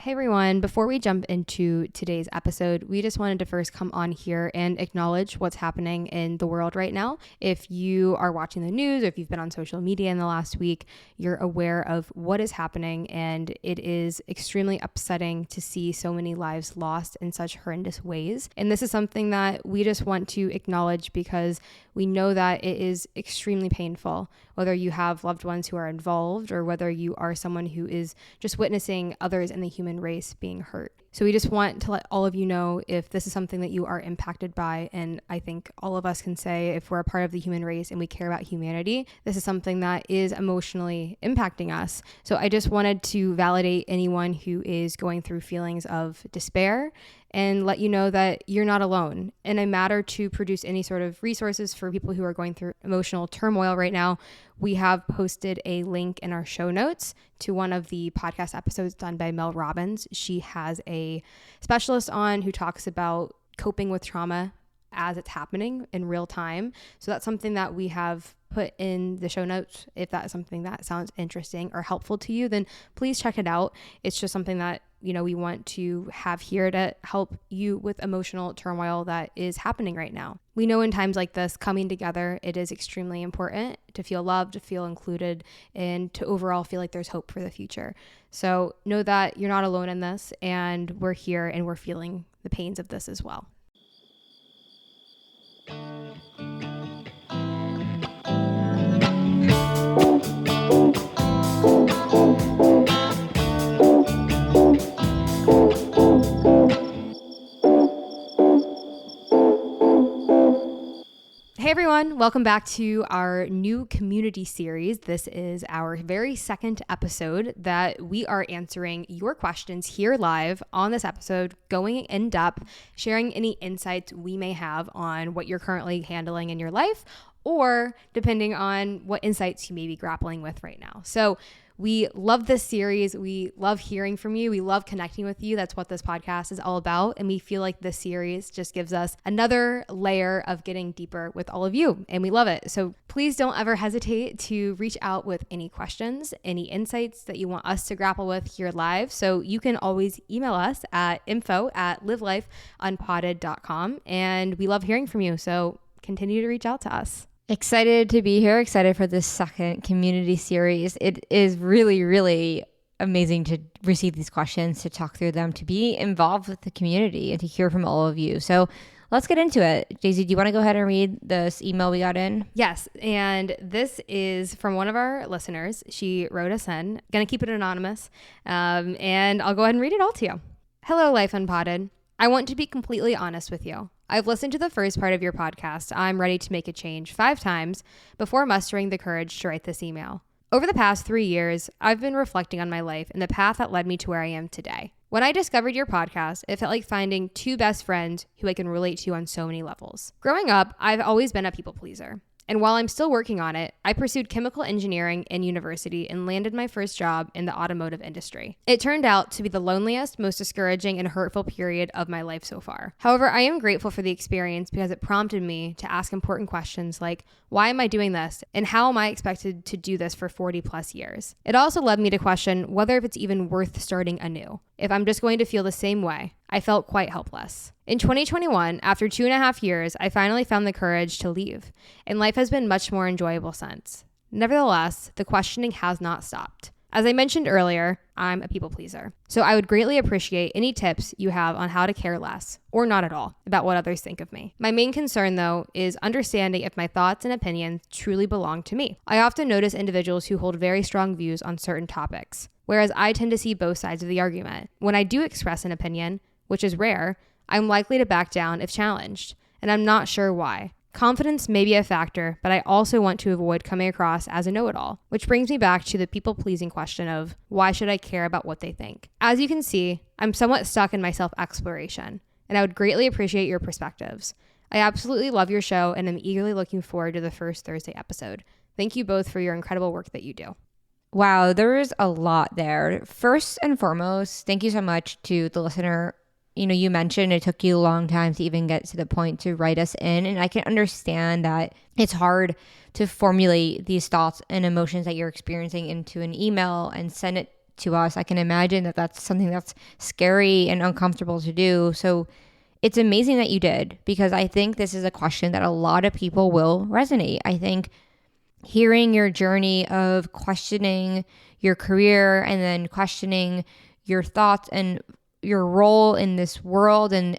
Hey everyone, before we jump into today's episode, we just wanted to first come on here and acknowledge what's happening in the world right now. If you are watching the news or if you've been on social media in the last week, you're aware of what is happening, and it is extremely upsetting to see so many lives lost in such horrendous ways. And this is something that we just want to acknowledge because we know that it is extremely painful, whether you have loved ones who are involved or whether you are someone who is just witnessing others in the human race being hurt. So we just want to let all of you know if this is something that you are impacted by. And I think all of us can say if we're a part of the human race and we care about humanity, this is something that is emotionally impacting us. So I just wanted to validate anyone who is going through feelings of despair and let you know that you're not alone. In a matter to produce any sort of resources for people who are going through emotional turmoil right now, we have posted a link in our show notes to one of the podcast episodes done by Mel Robbins. She has a specialist on who talks about coping with trauma as it's happening in real time. So that's something that we have put in the show notes. If that is something that sounds interesting or helpful to you, then please check it out. It's just something that we want to have here to help you with emotional turmoil that is happening right now. We know in times like this, coming together, it is extremely important to feel loved, to feel included, and to overall feel like there's hope for the future. So know that you're not alone in this, and we're here and we're feeling the pains of this as well. Hey everyone, welcome back to our new community series. This is our very second episode that we are answering your questions here live on this episode, going in depth, sharing any insights we may have on what you're currently handling in your life, or depending on what insights you may be grappling with right now. So we love this series. We love hearing from you. We love connecting with you. That's what this podcast is all about. And we feel like this series just gives us another layer of getting deeper with all of you. And we love it. So please don't ever hesitate to reach out with any questions, any insights that you want us to grapple with here live. So you can always email us at info@livelifeunpotted.com. And we love hearing from you. So continue to reach out to us. Excited to be here, excited for this second community series. It is really, really amazing to receive these questions, to talk through them, to be involved with the community and to hear from all of you. So let's get into it. Daisy, do you want to go ahead and read this email we got in? Yes, and this is from one of our listeners. She wrote us in. Gonna keep it anonymous, and I'll go ahead and read it all to you. Hello, Life Unpotted. I want to be completely honest with you. I've listened to the first part of your podcast, I'm Ready to Make a Change, 5 times before mustering the courage to write this email. Over the past 3 years, I've been reflecting on my life and the path that led me to where I am today. When I discovered your podcast, it felt like finding 2 best friends who I can relate to on so many levels. Growing up, I've always been a people pleaser. And while I'm still working on it, I pursued chemical engineering in university and landed my first job in the automotive industry. It turned out to be the loneliest, most discouraging, and hurtful period of my life so far. However, I am grateful for the experience because it prompted me to ask important questions like, why am I doing this? And how am I expected to do this for 40 plus years? It also led me to question whether it's even worth starting anew. If I'm just going to feel the same way, I felt quite helpless. In 2021, after 2.5 years, I finally found the courage to leave, and life has been much more enjoyable since. Nevertheless, the questioning has not stopped. As I mentioned earlier, I'm a people pleaser, so I would greatly appreciate any tips you have on how to care less, or not at all, about what others think of me. My main concern, though, is understanding if my thoughts and opinions truly belong to me. I often notice individuals who hold very strong views on certain topics, whereas I tend to see both sides of the argument. When I do express an opinion, which is rare, I'm likely to back down if challenged, and I'm not sure why. Confidence may be a factor, but I also want to avoid coming across as a know-it-all, which brings me back to the people-pleasing question of, why should I care about what they think? As you can see, I'm somewhat stuck in my self-exploration, and I would greatly appreciate your perspectives. I absolutely love your show, and I'm eagerly looking forward to the first Thursday episode. Thank you both for your incredible work that you do. Wow, there is a lot there. First and foremost, thank you so much to the listener. You mentioned it took you a long time to even get to the point to write us in. And I can understand that it's hard to formulate these thoughts and emotions that you're experiencing into an email and send it to us. I can imagine that that's something that's scary and uncomfortable to do. So it's amazing that you did, because I think this is a question that a lot of people will resonate. I think hearing your journey of questioning your career and then questioning your thoughts and your role in this world, and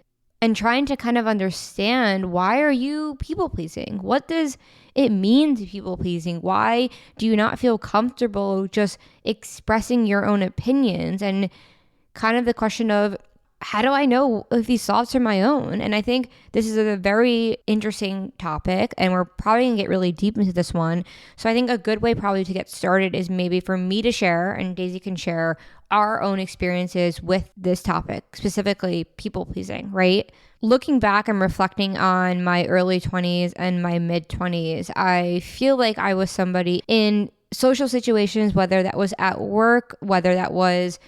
trying to kind of understand, why are you people pleasing? What does it mean to people pleasing? Why do you not feel comfortable just expressing your own opinions? And kind of the question of, how do I know if these thoughts are my own? And I think this is a very interesting topic, and we're probably gonna get really deep into this one. So I think a good way probably to get started is maybe for me to share, and Daisy can share our own experiences with this topic, specifically people pleasing, right? Looking back and reflecting on my early 20s and my mid 20s, I feel like I was somebody in social situations, whether that was at work, whether that was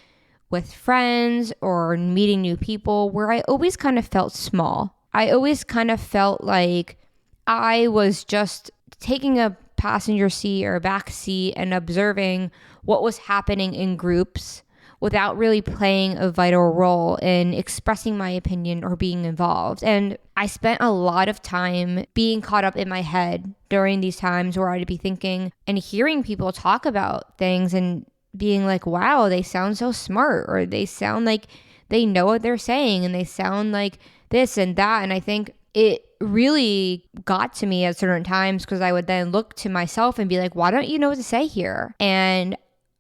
with friends or meeting new people, where I always kind of felt small. I always kind of felt like I was just taking a passenger seat or a back seat and observing what was happening in groups without really playing a vital role in expressing my opinion or being involved. And I spent a lot of time being caught up in my head during these times where I'd be thinking and hearing people talk about things and being like, wow, they sound so smart, or they sound like they know what they're saying, and they sound like this and that. And I think it really got to me at certain times, because I would then look to myself and be like, why don't you know what to say here? And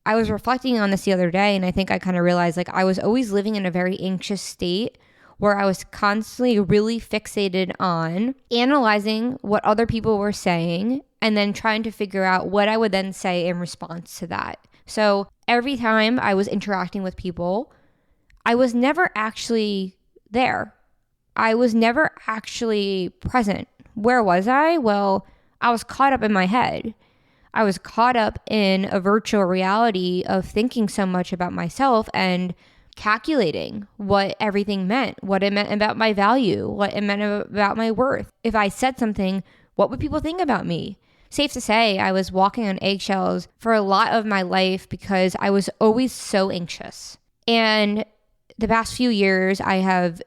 I was reflecting on this the other day, and I think I kind of realized, like, I was always living in a very anxious state where I was constantly really fixated on analyzing what other people were saying and then trying to figure out what I would then say in response to that. So every time I was interacting with people, I was never actually there. I was never actually present. Where was I? Well, I was caught up in my head. I was caught up in a virtual reality of thinking so much about myself and calculating what everything meant, what it meant about my value, what it meant about my worth. If I said something, what would people think about me? Safe to say, I was walking on eggshells for a lot of my life because I was always so anxious. And the past few years, I have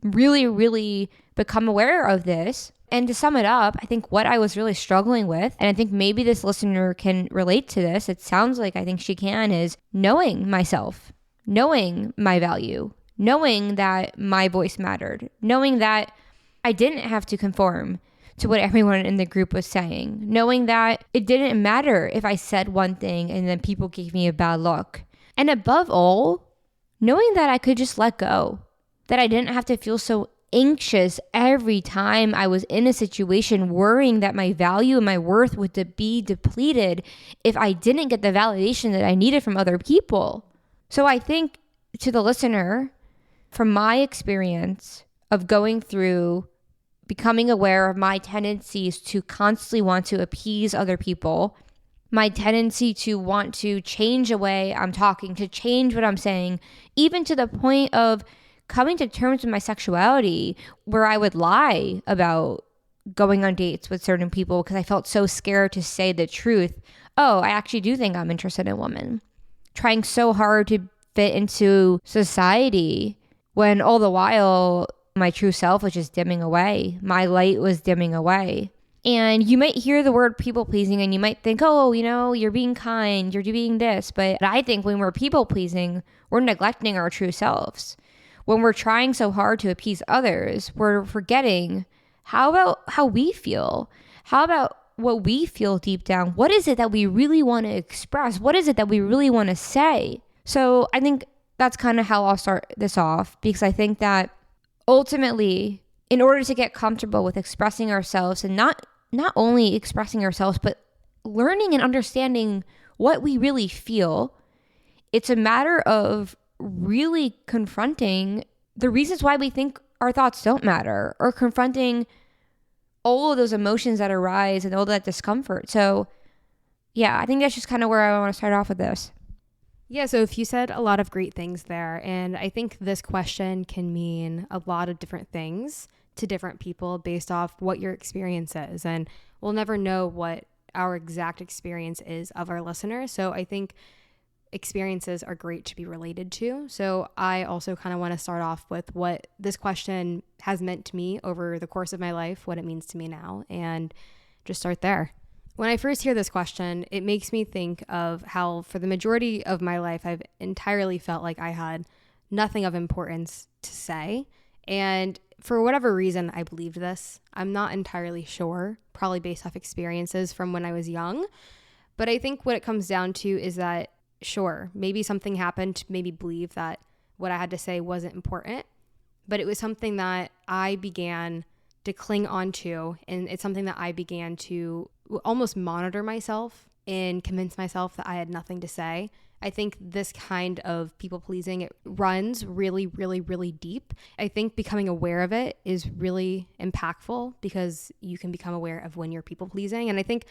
really, really become aware of this. And to sum it up, I think what I was really struggling with, and I think maybe this listener can relate to this, it sounds like I think she can, is knowing myself, knowing my value, knowing that my voice mattered, knowing that I didn't have to conform to what everyone in the group was saying, knowing that it didn't matter if I said one thing and then people gave me a bad look. And above all, knowing that I could just let go, that I didn't have to feel so anxious every time I was in a situation, worrying that my value and my worth would be depleted if I didn't get the validation that I needed from other people. So I think, to the listener, from my experience of going through becoming aware of my tendencies to constantly want to appease other people, my tendency to want to change the way I'm talking, to change what I'm saying, even to the point of coming to terms with my sexuality, where I would lie about going on dates with certain people because I felt so scared to say the truth. Oh, I actually do think I'm interested in women. Trying so hard to fit into society when all the while my true self was just dimming away. My light was dimming away. And you might hear the word people pleasing and you might think, oh, you're being kind, you're doing this. But I think when we're people pleasing, we're neglecting our true selves. When we're trying so hard to appease others, we're forgetting, how about how we feel? How about what we feel deep down? What is it that we really want to express? What is it that we really want to say? So I think that's kind of how I'll start this off, because I think that ultimately, in order to get comfortable with expressing ourselves, and not only expressing ourselves, but learning and understanding what we really feel, it's a matter of really confronting the reasons why we think our thoughts don't matter, or confronting all of those emotions that arise and all that discomfort. So yeah, I think that's just kind of where I want to start off with this. Yeah, so if you said a lot of great things there, and I think this question can mean a lot of different things to different people based off what your experience is. And we'll never know what our exact experience is of our listeners. So I think experiences are great to be related to. So I also kind of want to start off with what this question has meant to me over the course of my life, what it means to me now, and just start there. When I first hear this question, it makes me think of how for the majority of my life, I've entirely felt like I had nothing of importance to say. And for whatever reason, I believed this. I'm not entirely sure, probably based off experiences from when I was young. But I think what it comes down to is that, sure, maybe something happened to maybe believe that what I had to say wasn't important, but it was something that I began to cling onto, and it's something that I began to almost monitor myself and convince myself that I had nothing to say. I think this kind of people pleasing, it runs really, really, really deep. I think becoming aware of it is really impactful because you can become aware of when you're people pleasing. And I think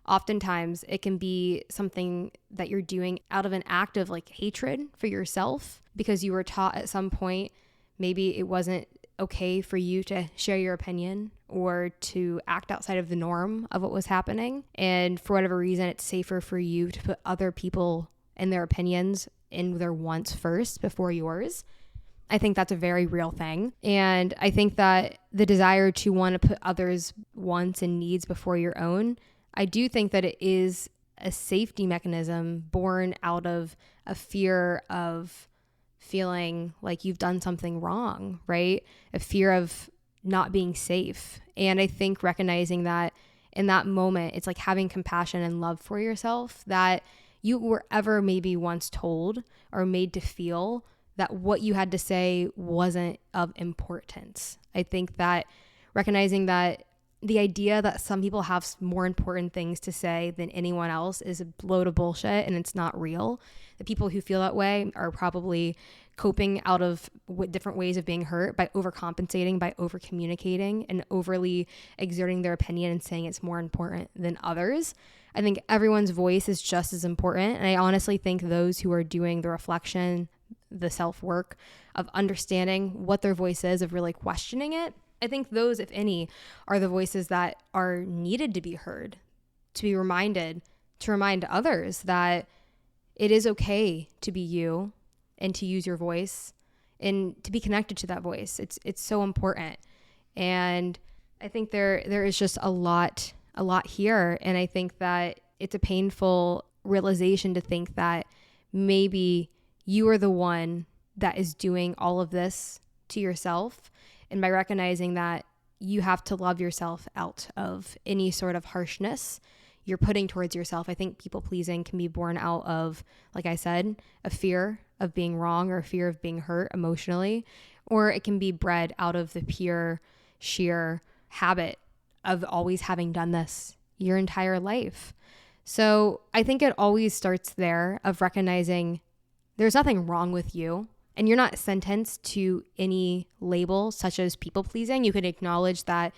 oftentimes it can be something that you're doing out of an act of like hatred for yourself because you were taught at some point, maybe it wasn't okay for you to share your opinion or to act outside of the norm of what was happening. And for whatever reason, it's safer for you to put other people and their opinions and their wants first before yours. I think that's a very real thing. And I think that the desire to want to put others' wants and needs before your own, I do think that it is a safety mechanism born out of a fear of feeling like you've done something wrong, right? A fear of not being safe. And I think recognizing that in that moment, it's like having compassion and love for yourself, that you were ever maybe once told or made to feel that what you had to say wasn't of importance. I think that recognizing that the idea that some people have more important things to say than anyone else is a load of bullshit, and it's not real. The people who feel that way are probably coping out of different ways of being hurt by overcompensating, by over-communicating, and overly exerting their opinion and saying it's more important than others. I think everyone's voice is just as important, and I honestly think those who are doing the reflection, the self-work of understanding what their voice is, of really questioning it, I think those, if any, are the voices that are needed to be heard, to be reminded, to remind others that it is okay to be you and to use your voice and to be connected to that voice. It's so important. And I think there is just a lot here. And I think that it's a painful realization to think that maybe you are the one that is doing all of this to yourself. And by recognizing that you have to love yourself out of any sort of harshness you're putting towards yourself. I think people pleasing can be born out of, like I said, a fear of being wrong or a fear of being hurt emotionally, or it can be bred out of the pure, sheer habit of always having done this your entire life. So I think it always starts there, of recognizing there's nothing wrong with you. And you're not sentenced to any label such as people pleasing. You can acknowledge that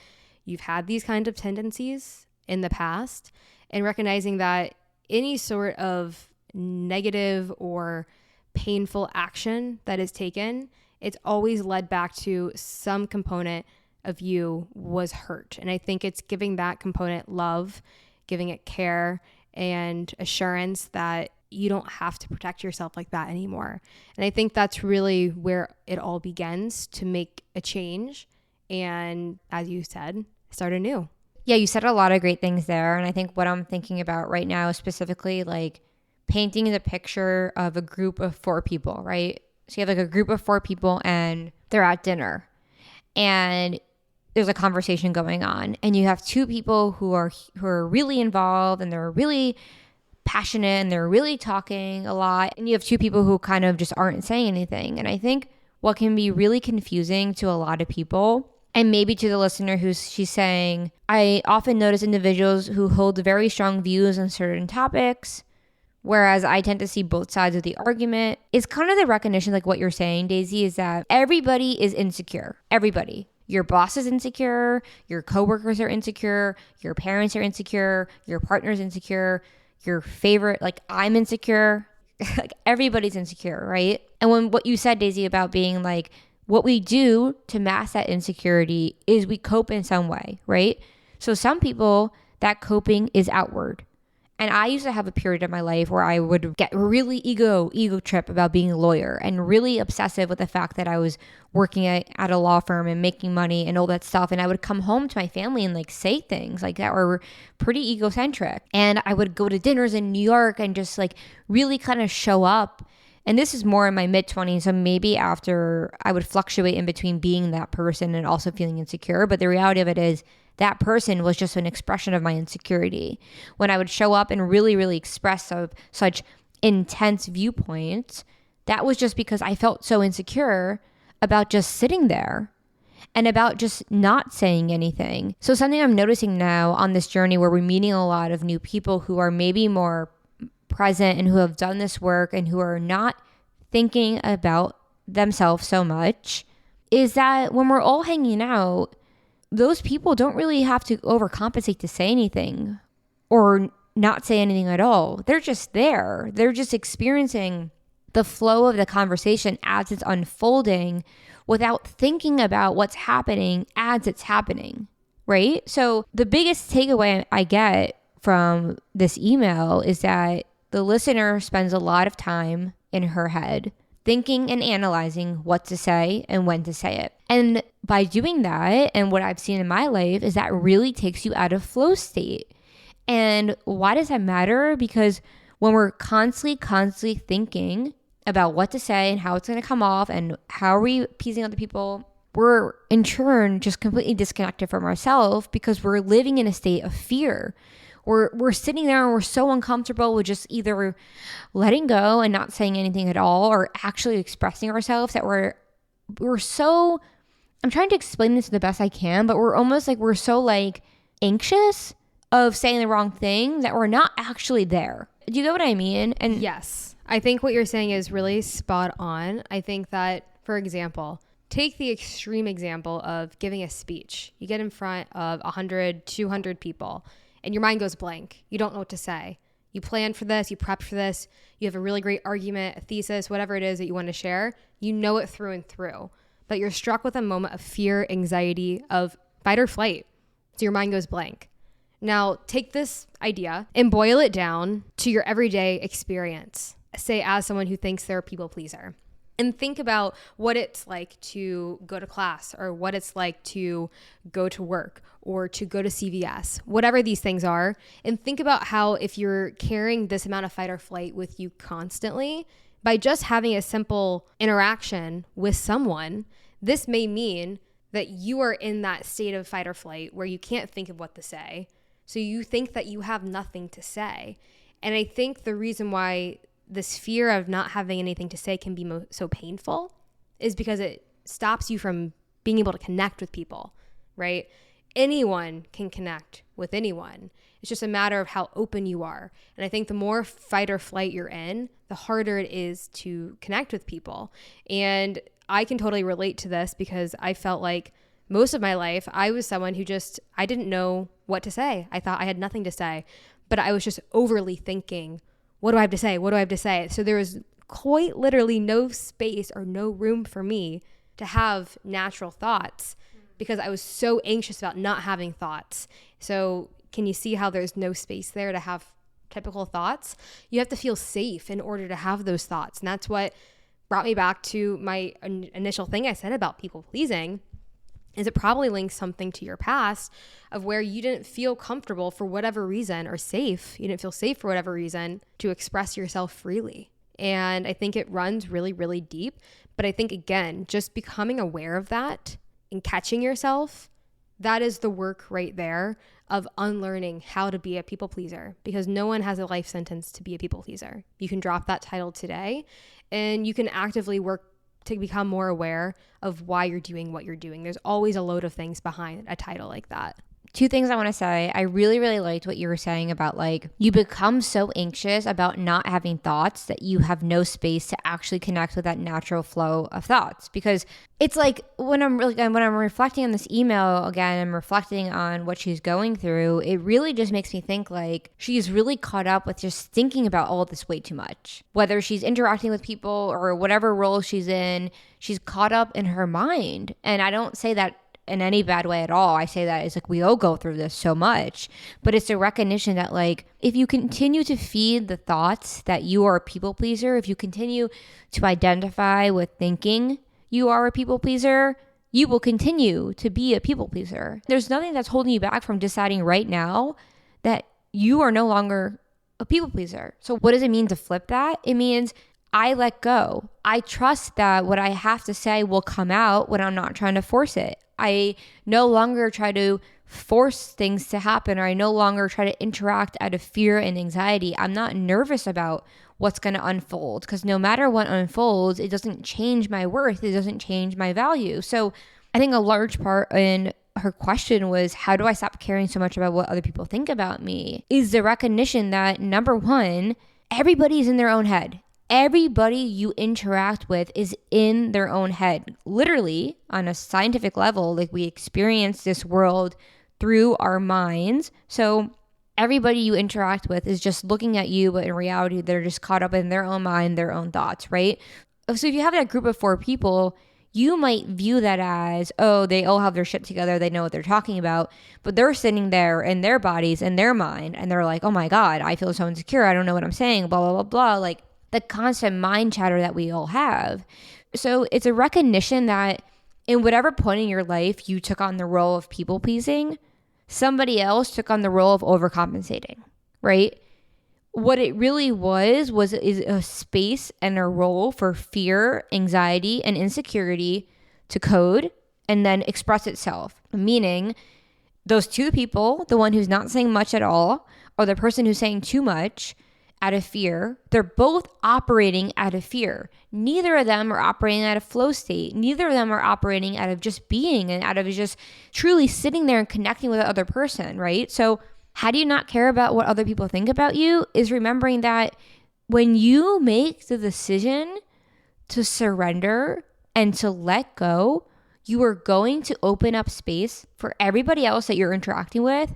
you've had these kind of tendencies in the past, and recognizing that any sort of negative or painful action that is taken, it's always led back to some component of you was hurt. And I think it's giving that component love, giving it care and assurance that you don't have to protect yourself like that anymore. And I think that's really where it all begins, to make a change. And as you said, start anew. Yeah, you said a lot of great things there. And I think what I'm thinking about right now is specifically like painting the picture of a group of 4 people, right? So you have like a group of 4 people and they're at dinner and there's a conversation going on, and you have 2 people who are really involved and they're really passionate and they're really talking a lot, and you have 2 people who kind of just aren't saying anything. And I think what can be really confusing to a lot of people, and maybe to the listener she's saying, I often notice individuals who hold very strong views on certain topics, whereas I tend to see both sides of the argument, is kind of the recognition, like what you're saying, Daisy, is that everybody is insecure. Everybody. Your boss is insecure, your coworkers are insecure, your parents are insecure, your partner's insecure, your favorite, like I'm insecure, like everybody's insecure, right? And when what you said, Daisy, about being like, what we do to mask that insecurity is we cope in some way, right? So some people, that coping is outward. And I used to have a period of my life where I would get really ego trip about being a lawyer and really obsessive with the fact that I was working at a law firm and making money and all that stuff. And I would come home to my family and like say things like that were pretty egocentric. And I would go to dinners in New York and just like really kind of show up. And this is more in my mid-20s, so maybe after I would fluctuate in between being that person and also feeling insecure. But the reality of it is that person was just an expression of my insecurity. When I would show up and really, really express such intense viewpoints, that was just because I felt so insecure about just sitting there and about just not saying anything. So something I'm noticing now on this journey where we're meeting a lot of new people who are maybe more present and who have done this work and who are not thinking about themselves so much, is that when we're all hanging out, those people don't really have to overcompensate to say anything or not say anything at all. They're just there. They're just experiencing the flow of the conversation as it's unfolding without thinking about what's happening as it's happening, right? So the biggest takeaway I get from this email is that the listener spends a lot of time in her head thinking and analyzing what to say and when to say it. And by doing that, and what I've seen in my life is that really takes you out of flow state. And why does that matter? Because when we're constantly thinking about what to say and how it's going to come off and how are we appeasing other people, we're in turn just completely disconnected from ourselves because we're living in a state of fear. We're sitting there and we're so uncomfortable with just either letting go and not saying anything at all or actually expressing ourselves that we're so, I'm trying to explain this the best I can, but we're almost like we're so like anxious of saying the wrong thing that we're not actually there. Do you get what I mean? And yes, I think what you're saying is really spot on. I think that, for example, take the extreme example of giving a speech. You get in front of 100, 200 people. And your mind goes blank. You don't know what to say. You plan for this, you prep for this, you have a really great argument, a thesis, whatever it is that you want to share. You know it through and through. But you're struck with a moment of fear, anxiety, of fight or flight. So your mind goes blank. Now take this idea and boil it down to your everyday experience. Say as someone who thinks they're a people pleaser. And think about what it's like to go to class or what it's like to go to work or to go to CVS, whatever these things are. And think about how if you're carrying this amount of fight or flight with you constantly, by just having a simple interaction with someone, this may mean that you are in that state of fight or flight where you can't think of what to say. So you think that you have nothing to say. And I think the reason why this fear of not having anything to say can be so painful is because it stops you from being able to connect with people, right? Anyone can connect with anyone. It's just a matter of how open you are. And I think the more fight or flight you're in, the harder it is to connect with people. And I can totally relate to this because I felt like most of my life, I was someone who I didn't know what to say. I thought I had nothing to say, but I was just overly thinking, what do I have to say? What do I have to say? So there was quite literally no space or no room for me to have natural thoughts because I was so anxious about not having thoughts. So can you see how there's no space there to have typical thoughts? You have to feel safe in order to have those thoughts. And that's what brought me back to my initial thing I said about people pleasing. Is it probably links something to your past of where you didn't feel comfortable for whatever reason or safe. You didn't feel safe for whatever reason to express yourself freely. And I think it runs really, really deep. But I think, again, just becoming aware of that and catching yourself, that is the work right there of unlearning how to be a people pleaser, because no one has a life sentence to be a people pleaser. You can drop that title today and you can actively work to become more aware of why you're doing what you're doing. There's always a load of things behind a title like that. Two things I want to say. I really, really liked what you were saying about like you become so anxious about not having thoughts that you have no space to actually connect with that natural flow of thoughts. Because it's like when I'm reflecting on this email again, I'm reflecting on what she's going through. It really just makes me think like she's really caught up with just thinking about all of this way too much. Whether she's interacting with people or whatever role she's in, she's caught up in her mind. And I don't say that in any bad way at all. I say that it's like we all go through this so much, but it's a recognition that like if you continue to feed the thoughts that you are a people pleaser, if you continue to identify with thinking you are a people pleaser, you will continue to be a people pleaser. There's nothing that's holding you back from deciding right now that you are no longer a people pleaser. So what does it mean to flip that? It means I let go. I trust that what I have to say will come out when I'm not trying to force it. I no longer try to force things to happen, or I no longer try to interact out of fear and anxiety. I'm not nervous about what's going to unfold, because no matter what unfolds, it doesn't change my worth. It doesn't change my value. So I think a large part in her question was, how do I stop caring so much about what other people think about me? Is the recognition that, number one, everybody's in their own head. Everybody you interact with is in their own head. Literally, on a scientific level, like we experience this world through our minds. So everybody you interact with is just looking at you, but in reality, they're just caught up in their own mind, their own thoughts, right? So if you have that group of 4 people, you might view that as, oh, they all have their shit together. They know what they're talking about, but they're sitting there in their bodies, in their mind, and they're like, oh my God, I feel so insecure. I don't know what I'm saying, blah, blah, blah, blah. Like the constant mind chatter that we all have. So it's a recognition that in whatever point in your life you took on the role of people pleasing, somebody else took on the role of overcompensating, right? What it really is a space and a role for fear, anxiety, and insecurity to code and then express itself. Meaning those 2 people, the one who's not saying much at all, or the person who's saying too much out of fear, they're both operating out of fear. Neither of them are operating out of flow state. Neither of them are operating out of just being and out of just truly sitting there and connecting with the other person, right? So how do you not care about what other people think about you? Is remembering that when you make the decision to surrender and to let go, you are going to open up space for everybody else that you're interacting with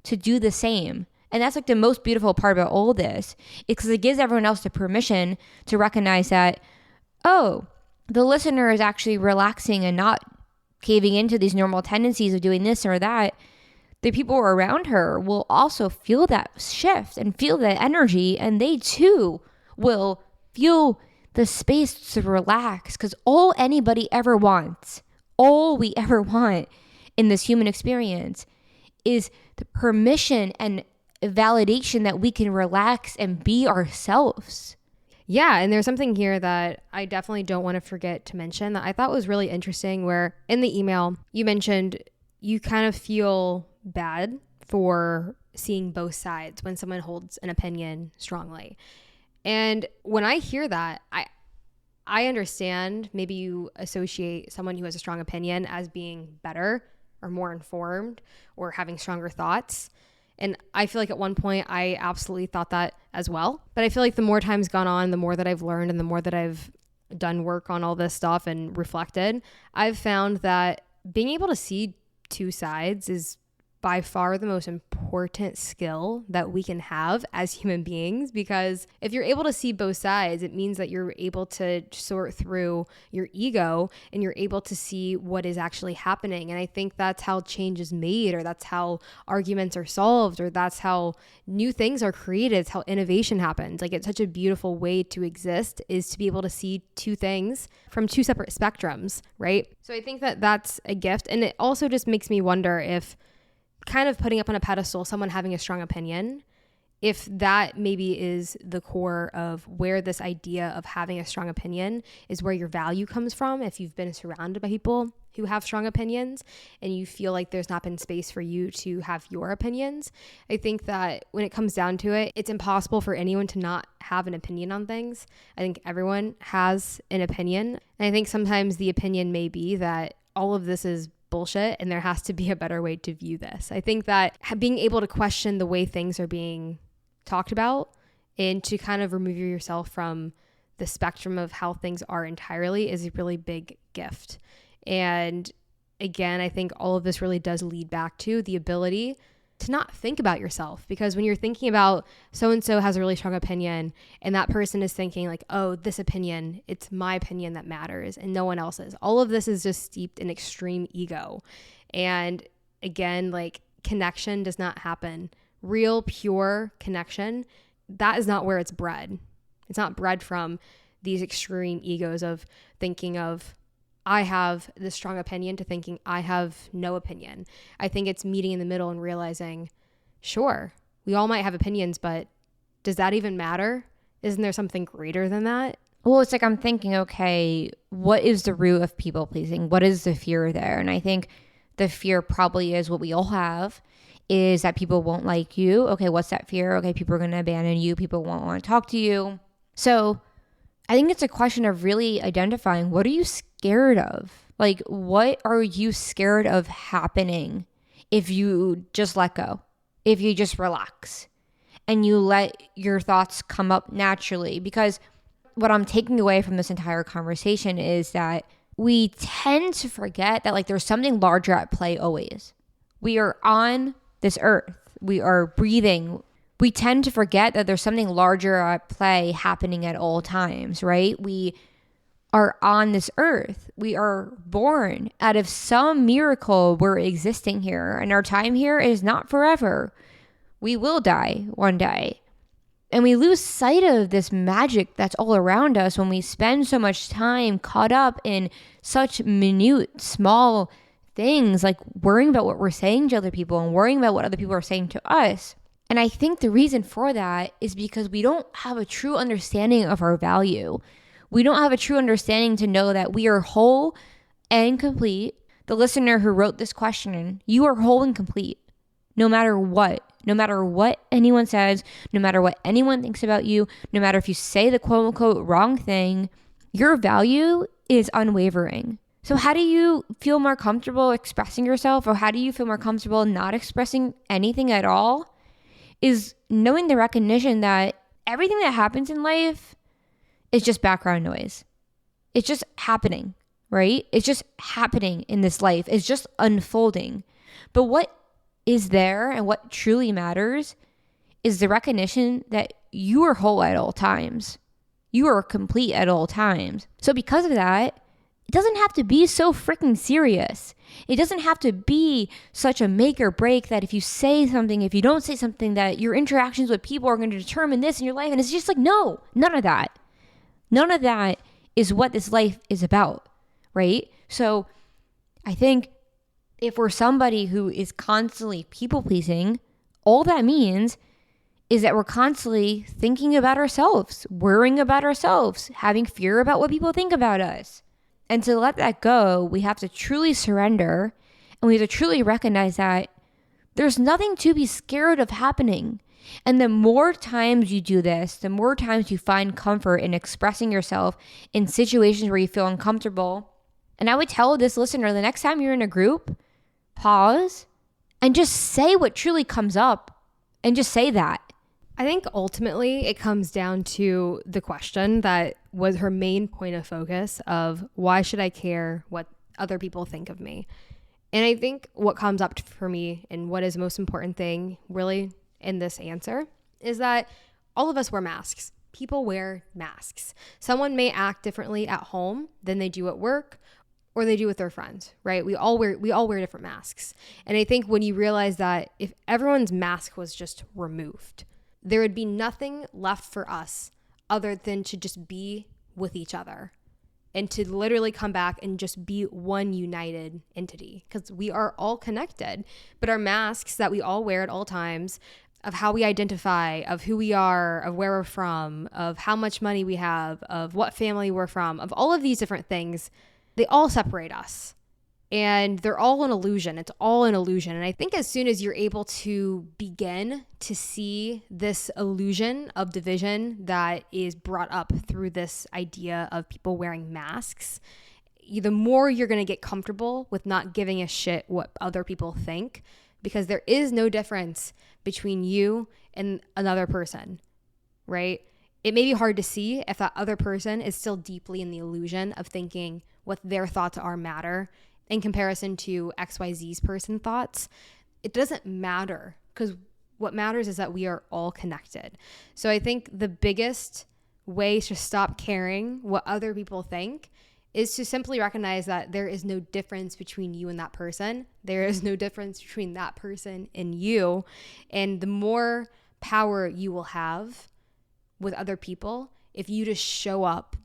to do the same. And that's like the most beautiful part about all this, because it gives everyone else the permission to recognize that, oh, the listener is actually relaxing and not caving into these normal tendencies of doing this or that. The people around her will also feel that shift and feel that energy, and they too will feel the space to relax, because all anybody ever wants, all we ever want in this human experience is the permission and validation that we can relax and be ourselves. Yeah, and there's something here that I definitely don't want to forget to mention that I thought was really interesting, where in the email you mentioned you kind of feel bad for seeing both sides when someone holds an opinion strongly. And when I hear that, I understand maybe you associate someone who has a strong opinion as being better or more informed or having stronger thoughts. And I feel like at one point I absolutely thought that as well. But I feel like the more time's gone on, the more that I've learned and the more that I've done work on all this stuff and reflected, I've found that being able to see 2 sides is by far the most important skill that we can have as human beings, because if you're able to see both sides, it means that you're able to sort through your ego and you're able to see what is actually happening. And I think that's how change is made, or that's how arguments are solved, or that's how new things are created. It's how innovation happens. Like, it's such a beautiful way to exist, is to be able to see 2 things from 2 separate spectrums, right? So I think that that's a gift. And it also just makes me wonder if kind of putting up on a pedestal someone having a strong opinion, if that maybe is the core of where this idea of having a strong opinion is where your value comes from. If you've been surrounded by people who have strong opinions and you feel like there's not been space for you to have your opinions, I think that when it comes down to it, it's impossible for anyone to not have an opinion on things. I think everyone has an opinion. And I think sometimes the opinion may be that all of this is bullshit and there has to be a better way to view this. I think that being able to question the way things are being talked about and to kind of remove yourself from the spectrum of how things are entirely is a really big gift. And again, I think all of this really does lead back to the ability to not think about yourself, because when you're thinking about so-and-so has a really strong opinion and that person is thinking like, oh, this opinion, it's my opinion that matters and no one else's. All of this is just steeped in extreme ego. And again, like, connection does not happen. Real, pure connection, that is not where it's bred. It's not bred from these extreme egos of thinking of, I have this strong opinion, to thinking I have no opinion. I think it's meeting in the middle and realizing, sure, we all might have opinions, but does that even matter? Isn't there something greater than that? Well, it's like I'm thinking, okay, what is the root of people pleasing? What is the fear there? And I think the fear probably is what we all have, is that people won't like you. Okay, what's that fear? Okay, people are going to abandon you. People won't want to talk to you. So I think it's a question of really identifying, what are you scared of? Like, what are you scared of happening if you just let go, if you just relax and you let your thoughts come up naturally? Because what I'm taking away from this entire conversation is that we tend to forget that, like, there's something larger at play always. We are on this earth. We are breathing. We tend to forget that there's something larger at play happening at all times, right? We are on this earth. We are born out of some miracle. We're existing here, and our time here is not forever. We will die one day. And we lose sight of this magic that's all around us when we spend so much time caught up in such minute, small things, like worrying about what we're saying to other people and worrying about what other people are saying to us. And I think the reason for that is because we don't have a true understanding of our value. We don't have a true understanding to know that we are whole and complete. The listener who wrote this question, you are whole and complete, no matter what anyone says, no matter what anyone thinks about you, no matter if you say the quote unquote wrong thing, your value is unwavering. So how do you feel more comfortable expressing yourself, or how do you feel more comfortable not expressing anything at all? Is knowing the recognition that everything that happens in life is just background noise. It's just happening, right? It's just happening in this life. It's just unfolding. But what is there and what truly matters is the recognition that you are whole at all times. You are complete at all times. So because of that, it doesn't have to be so freaking serious. It doesn't have to be such a make or break that if you say something, if you don't say something, that your interactions with people are going to determine this in your life. And it's just like, no, none of that. None of that is what this life is about, right? So I think if we're somebody who is constantly people pleasing, all that means is that we're constantly thinking about ourselves, worrying about ourselves, having fear about what people think about us. And to let that go, we have to truly surrender, and we have to truly recognize that there's nothing to be scared of happening. And the more times you do this, the more times you find comfort in expressing yourself in situations where you feel uncomfortable. And I would tell this listener, the next time you're in a group, pause and just say what truly comes up, and just say that. I think ultimately it comes down to the question that was her main point of focus of, why should I care what other people think of me? And I think what comes up for me, and what is the most important thing really in this answer, is that all of us wear masks. People wear masks. Someone may act differently at home than they do at work, or they do with their friends, right? We all wear different masks. And I think when you realize that if everyone's mask was just removed, there would be nothing left for us other than to just be with each other and to literally come back and just be one united entity, because we are all connected. But our masks that we all wear at all times, of how we identify, of who we are, of where we're from, of how much money we have, of what family we're from, of all of these different things, they all separate us. And they're all an illusion. It's all an illusion. And I think as soon as you're able to begin to see this illusion of division that is brought up through this idea of people wearing masks, the more you're going to get comfortable with not giving a shit what other people think, because there is no difference between you and another person, right? It may be hard to see if that other person is still deeply in the illusion of thinking what their thoughts are matter in comparison to XYZ's person thoughts. It doesn't matter, because what matters is that we are all connected. So I think the biggest way to stop caring what other people think is to simply recognize that there is no difference between you and that person. There is no difference between that person and you. And the more power you will have with other people, if you just show up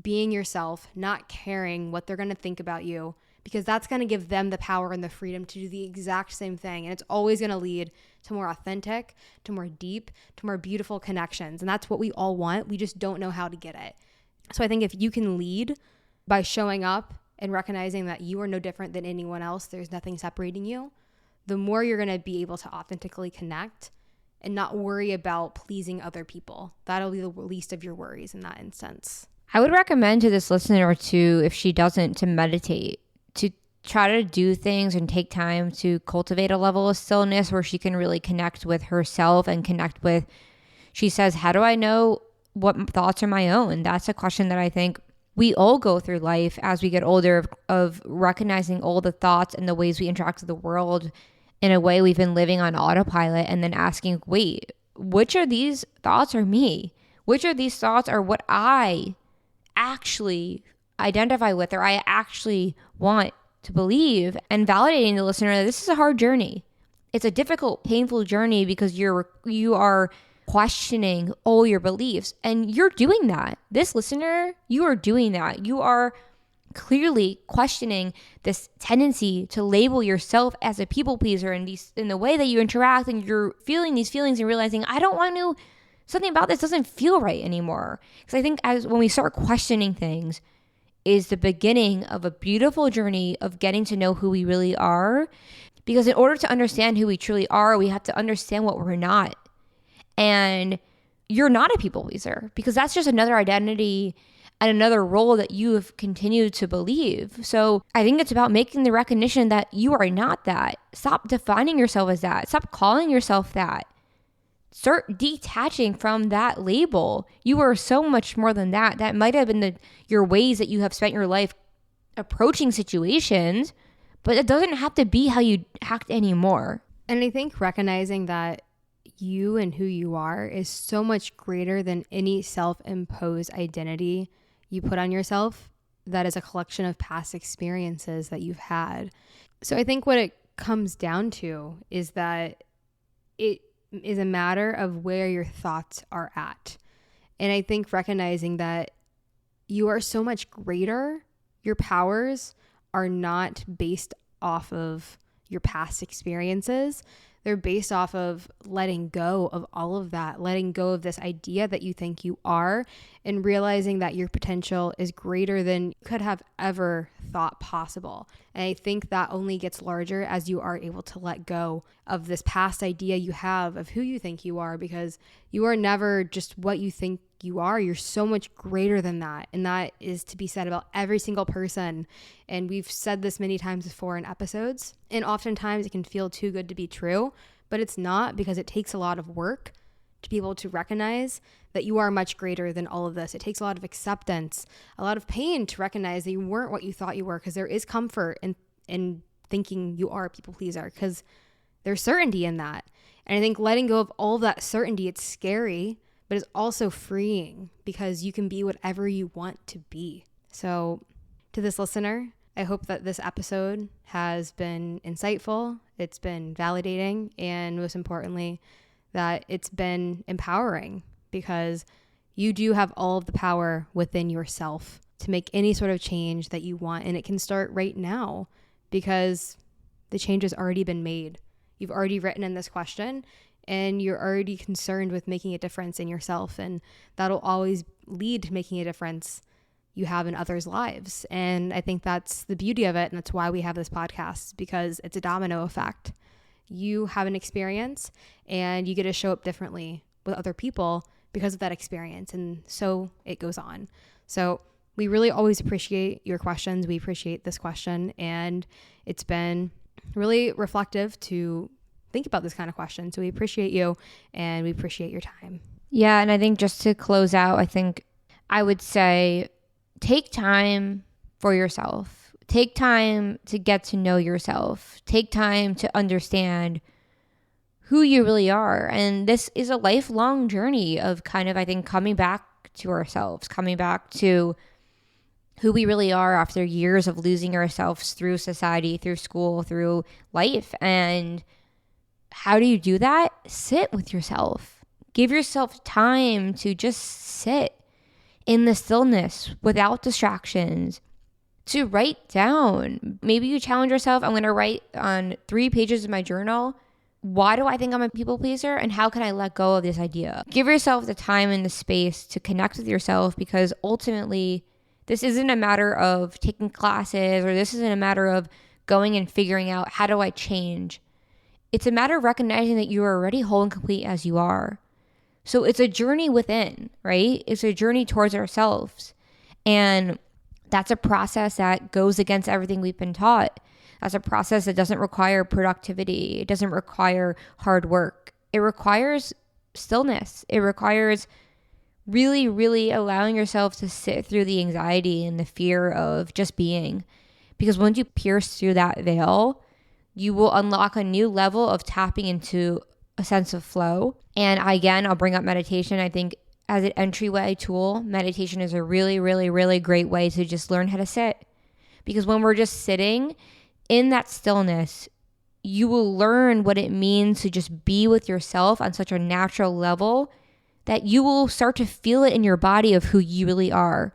being yourself, not caring what they're going to think about you, because that's going to give them the power and the freedom to do the exact same thing. And it's always going to lead to more authentic, to more deep, to more beautiful connections. And that's what we all want. We just don't know how to get it. So I think if you can lead by showing up and recognizing that you are no different than anyone else, there's nothing separating you, the more you're going to be able to authentically connect and not worry about pleasing other people. That'll be the least of your worries in that instance. I would recommend to this listener to, if she doesn't, to meditate, to try to do things and take time to cultivate a level of stillness where she can really connect with herself and connect with, she says, how do I know what thoughts are my own? That's a question that I think we all go through life as we get older, of recognizing all the thoughts and the ways we interact with the world in a way we've been living on autopilot, and then asking, wait, which of these thoughts are me? Which of these thoughts are what I actually identify with, or I actually want to believe? And validating the listener that this is a hard journey. It's a difficult, painful journey because you are questioning all your beliefs, and you're doing that. This listener, you are doing that. You are clearly questioning this tendency to label yourself as a people pleaser in the way that you interact, and you're feeling these feelings and realizing, I don't want to, something about this doesn't feel right anymore. Because I think when we start questioning things is the beginning of a beautiful journey of getting to know who we really are. Because in order to understand who we truly are, we have to understand what we're not. And you're not a people pleaser, because that's just another identity and another role that you have continued to believe. So I think it's about making the recognition that you are not that. Stop defining yourself as that. Stop calling yourself that. Start detaching from that label. You are so much more than that. That might have been your ways that you have spent your life approaching situations, but it doesn't have to be how you act anymore. And I think recognizing that you and who you are is so much greater than any self-imposed identity you put on yourself that is a collection of past experiences that you've had. So I think what it comes down to is that it is a matter of where your thoughts are at. And I think recognizing that you are so much greater, your powers are not based off of your past experiences. They're based off of letting go of all of that, letting go of this idea that you think you are, and realizing that your potential is greater than you could have ever thought possible. And I think that only gets larger as you are able to let go of this past idea you have of who you think you are, because you are never just what you think you are. You're so much greater than that. And that is to be said about every single person. And we've said this many times before in episodes. And oftentimes it can feel too good to be true, but it's not, because it takes a lot of work to be able to recognize that you are much greater than all of this. It takes a lot of acceptance, a lot of pain to recognize that you weren't what you thought you were, because there is comfort in thinking you are a people pleaser, because there's certainty in that. And I think letting go of all of that certainty, it's scary, but it's also freeing, because you can be whatever you want to be. So to this listener, I hope that this episode has been insightful, it's been validating, and most importantly, that it's been empowering, because you do have all of the power within yourself to make any sort of change that you want. And it can start right now, because the change has already been made. You've already written in this question, and you're already concerned with making a difference in yourself. And that'll always lead to making a difference you have in others' lives. And I think that's the beauty of it. And that's why we have this podcast, because it's a domino effect. You have an experience and you get to show up differently with other people because of that experience. And so it goes on. So we really always appreciate your questions. We appreciate this question. And it's been really reflective to think about this kind of question. So we appreciate you, and we appreciate your time. Yeah. And I think just to close out, I think I would say take time for yourself. Take time to get to know yourself. Take time to understand who you really are. And this is a lifelong journey of kind of, I think, coming back to ourselves, coming back to who we really are after years of losing ourselves through society, through school, through life. And how do you do that? Sit with yourself. Give yourself time to just sit in the stillness without distractions, to write down. Maybe you challenge yourself. I'm going to write on 3 pages of my journal, why do I think I'm a people pleaser, and how can I let go of this idea? Give yourself the time and the space to connect with yourself, because ultimately this isn't a matter of taking classes, or this isn't a matter of going and figuring out, how do I change? It's a matter of recognizing that you are already whole and complete as you are. So it's a journey within, right? It's a journey towards ourselves. And that's a process that goes against everything we've been taught. That's a process that doesn't require productivity. It doesn't require hard work. It requires stillness. It requires really, really allowing yourself to sit through the anxiety and the fear of just being. Because once you pierce through that veil, you will unlock a new level of tapping into a sense of flow. And again, I'll bring up meditation. I think as an entryway tool, meditation is a really, really, really great way to just learn how to sit. Because when we're just sitting in that stillness, you will learn what it means to just be with yourself on such a natural level that you will start to feel it in your body of who you really are.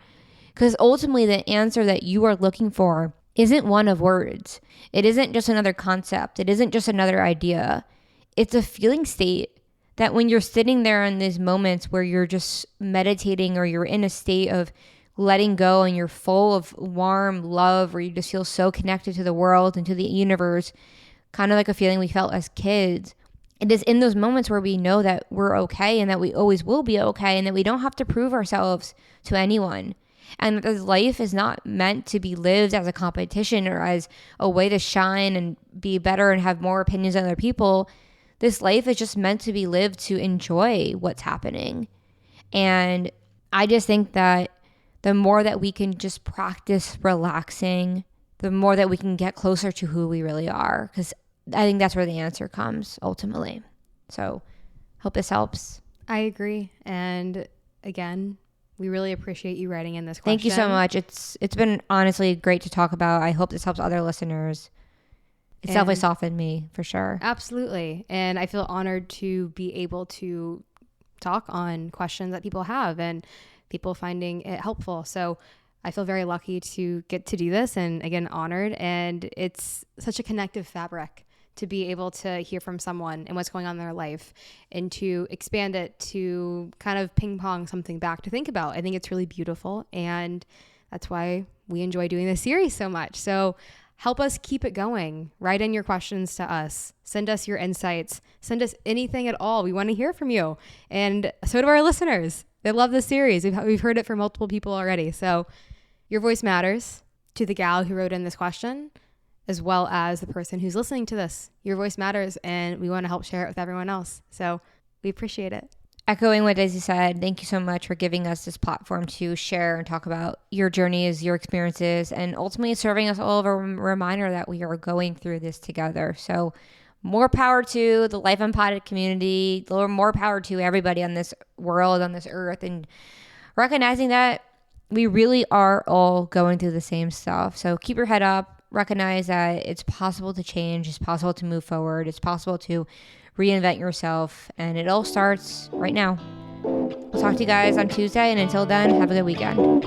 Because ultimately, the answer that you are looking for isn't one of words. It isn't just another concept. It isn't just another idea. It's a feeling state that when you're sitting there in these moments where you're just meditating, or you're in a state of letting go and you're full of warm love, where you just feel so connected to the world and to the universe, kind of like a feeling we felt as kids. It is in those moments where we know that we're okay, and that we always will be okay, and that we don't have to prove ourselves to anyone. And that life is not meant to be lived as a competition or as a way to shine and be better and have more opinions than other people. This life is just meant to be lived to enjoy what's happening. And I just think that the more that we can just practice relaxing, the more that we can get closer to who we really are. Because I think that's where the answer comes ultimately. So hope this helps. I agree. And again, we really appreciate you writing in this question. Thank you so much. It's been honestly great to talk about. I hope this helps other listeners. It's definitely softened me, for sure. Absolutely. And I feel honored to be able to talk on questions that people have and people finding it helpful. So I feel very lucky to get to do this, and again, honored. And it's such a connective fabric to be able to hear from someone and what's going on in their life, and to expand it to kind of ping pong something back to think about. I think it's really beautiful, and that's why we enjoy doing this series so much. So help us keep it going. Write in your questions to us. Send us your insights. Send us anything at all. We want to hear from you. And so do our listeners. They love this series. We've heard it from multiple people already. So your voice matters to the gal who wrote in this question, as well as the person who's listening to this. Your voice matters, and we want to help share it with everyone else. So we appreciate it. Echoing what Daisy said, thank you so much for giving us this platform to share and talk about your journeys, your experiences, and ultimately serving us all of a reminder that we are going through this together. So more power to the Life Unpotted community, more power to everybody on this world, on this earth, and recognizing that we really are all going through the same stuff. So keep your head up, recognize that it's possible to change, it's possible to move forward, it's possible to reinvent yourself, and it all starts right now. We'll talk to you guys on Tuesday, and until then, have a good weekend.